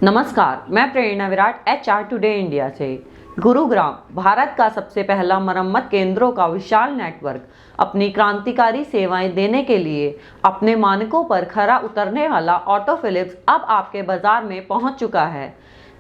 नमस्कार, मैं प्रेरणा Virat HR today India से। गुरुग्राम भारत का सबसे पहला मरम्मत केंद्रों का विशाल नेटवर्क अपनी क्रांतिकारी सेवाएं देने के लिए अपने मानकों पर खरा उतरने वाला ऑटो फिलिप्स अब आपके बाजार में पहुंच चुका है।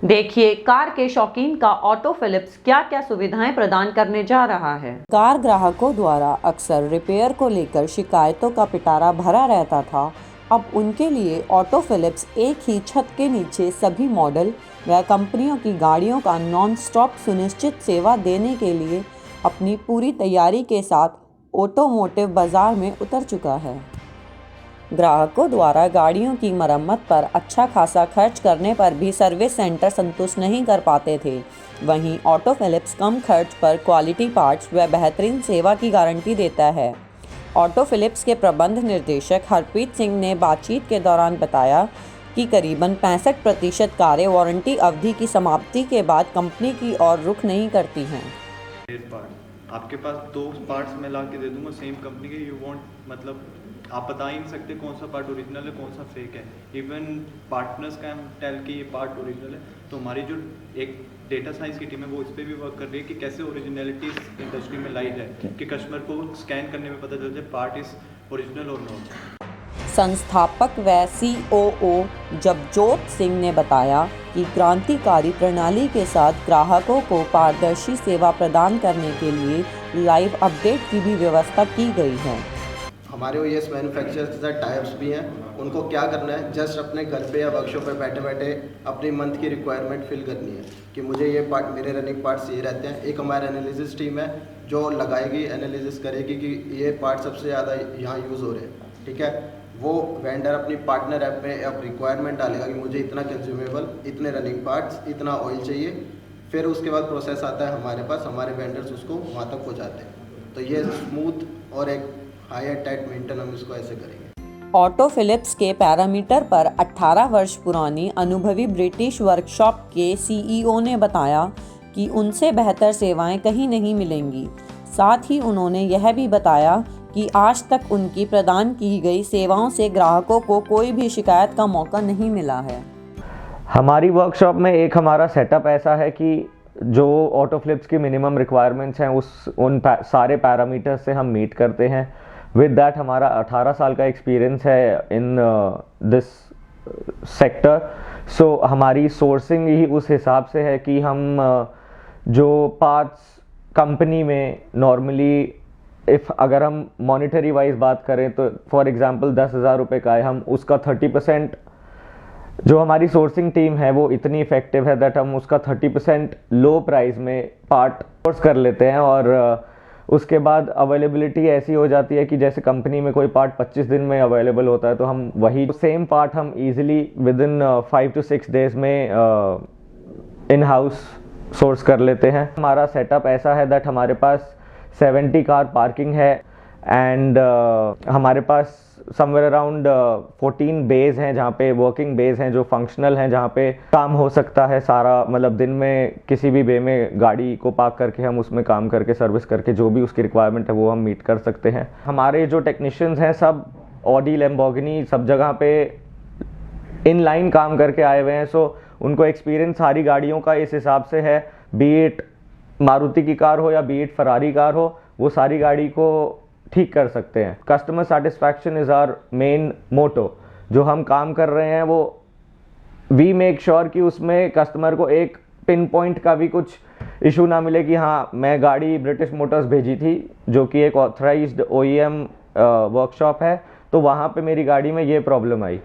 देखिए कार के शौकीन का ऑटो फिलिप्स क्या क्या सुविधाएं प्रदान करने जा रहा है। कार ग्राहकों द्वारा अक्सर रिपेयर को लेकर शिकायतों का पिटारा भरा रहता था। अब उनके लिए ऑटो फिलिप्स एक ही छत के नीचे सभी मॉडल व कंपनियों की गाड़ियों का नॉन स्टॉप सुनिश्चित सेवा देने के लिए अपनी पूरी तैयारी के साथ ऑटोमोटिव बाजार में उतर चुका है। ग्राहकों द्वारा गाड़ियों की मरम्मत पर अच्छा खासा खर्च करने पर भी सर्विस सेंटर संतुष्ट नहीं कर पाते थे। वहीं ऑटो फिलिप्स कम खर्च पर क्वालिटी पार्ट्स व बेहतरीन सेवा की गारंटी देता है। ऑटो फिलिप्स के प्रबंध निर्देशक हरप्रीत सिंह ने बातचीत के दौरान बताया कि करीबन 65% कारें वारंटी अवधि की समाप्ति के बाद कंपनी की ओर रुख नहीं करती हैं। आपके पास 2 पार्ट्स मैं ला के दे दूंगा सेम कंपनी के। यू वांट मतलब आप बता ही नहीं सकते कौन सा पार्ट ओरिजिनल है कौन सा फेक है। इवन पार्टनर्स का हम टेल कि ये पार्ट ओरिजिनल है, तो हमारी जो एक डेटा साइंस की टीम है वो इस पर भी वर्क कर रही है कि कैसे ओरिजिनलिटी इस इंडस्ट्री में लाई है कि कस्टमर को स्कैन करने में पता चल जाए पार्ट इज ओरिजिनल और नॉट। संस्थापक व COO जगजोत सिंह ने बताया कि क्रांतिकारी प्रणाली के साथ ग्राहकों को पारदर्शी सेवा प्रदान करने के लिए लाइव अपडेट की भी व्यवस्था की गई है। हमारे OES मैन्युफैक्चरर्स के साथ टाइप्स भी हैं। उनको क्या करना है, जस्ट अपने घर पे या वर्कशॉप पे बैठे बैठे अपनी मंथ की रिक्वायरमेंट फिल करनी है कि मुझे ये पार्ट, मेरे रनिंग पार्ट्स ये रहते हैं। एक हमारा एनालिसिस टीम है जो लगाएगी, एनालिसिस करेगी कि ये पार्ट सबसे ज़्यादा यहाँ यूज़ हो रहे हैं, ठीक है। वो वेंडर अपनी पार्टनर ऐप में अब रिक्वायरमेंट डालेगा कि मुझे इतना कंज्यूमेबल, इतने रनिंग पार्ट्स, इतना ऑयल चाहिए। फिर उसके बाद प्रोसेस आता है हमारे पास, हमारे वेंडर्स उसको वहाँ तक पहुँचाते हैं। तो ये स्मूथ और एक हायर टाइट मेंटेन हम इसको ऐसे करेंगे। ऑटो फिलिप्स के पैरामीटर पर 18 वर्ष पुरानी अनुभवी ब्रिटिश वर्कशॉप के CEO ने बताया कि उनसे बेहतर सेवाएं कहीं नहीं मिलेंगी। साथ ही उन्होंने यह भी बताया कि आज तक उनकी प्रदान की गई सेवाओं से ग्राहकों को कोई भी शिकायत का मौका नहीं मिला है। हमारी वर्कशॉप में एक हमारा सेटअप ऐसा है कि जो ऑटो फिलिप्स की मिनिमम रिक्वायरमेंट्स हैं उन सारे पैरामीटर्स से हम मीट करते हैं। विद दैट हमारा 18 साल का एक्सपीरियंस है इन दिस सेक्टर। सो हमारी सोर्सिंग ही उस हिसाब से है कि हम जो पार्ट्स कंपनी में नॉर्मली अगर हम मॉनिटरी वाइज बात करें तो फॉर एग्जांपल 10,000 रुपये का है, हम उसका 30% जो हमारी सोर्सिंग टीम है वो इतनी इफेक्टिव है दैट हम उसका 30% लो प्राइस में पार्ट सोर्स कर लेते हैं। और उसके बाद अवेलेबिलिटी ऐसी हो जाती है कि जैसे कंपनी में कोई पार्ट 25 दिन में अवेलेबल होता है तो हम वही सेम पार्ट हम easily with in 5 to 6 days में इन हाउस सोर्स कर लेते हैं। हमारा सेटअप ऐसा है दैट हमारे पास 70 कार पार्किंग है एंड हमारे पास समवेयर अराउंड 14 बेज हैं जहाँ पे वर्किंग बेज हैं जो फंक्शनल हैं, जहाँ पे काम हो सकता है सारा, मतलब दिन में किसी भी बे में गाड़ी को पार्क करके हम उसमें काम करके सर्विस करके जो भी उसकी रिक्वायरमेंट है वो हम मीट कर सकते हैं। हमारे जो टेक्नीशियंस हैं सब ऑडी, लैम्बोर्गिनी सब जगह पे इन लाइन काम करके आए हुए हैं। सो उनको एक्सपीरियंस सारी गाड़ियों का इस हिसाब से है, बी इट मारुति की कार हो या बी इट फरारी कार हो, वो सारी गाड़ी को ठीक कर सकते हैं। Customer satisfaction is our main motto. जो हम काम कर रहे हैं वो वी मेक श्योर कि उसमें कस्टमर को एक पिन पॉइंट का भी कुछ इशू ना मिले कि हाँ मैं गाड़ी ब्रिटिश मोटर्स भेजी थी जो कि एक ऑथराइज्ड OEM वर्कशॉप है तो वहाँ पे मेरी गाड़ी में ये प्रॉब्लम आई।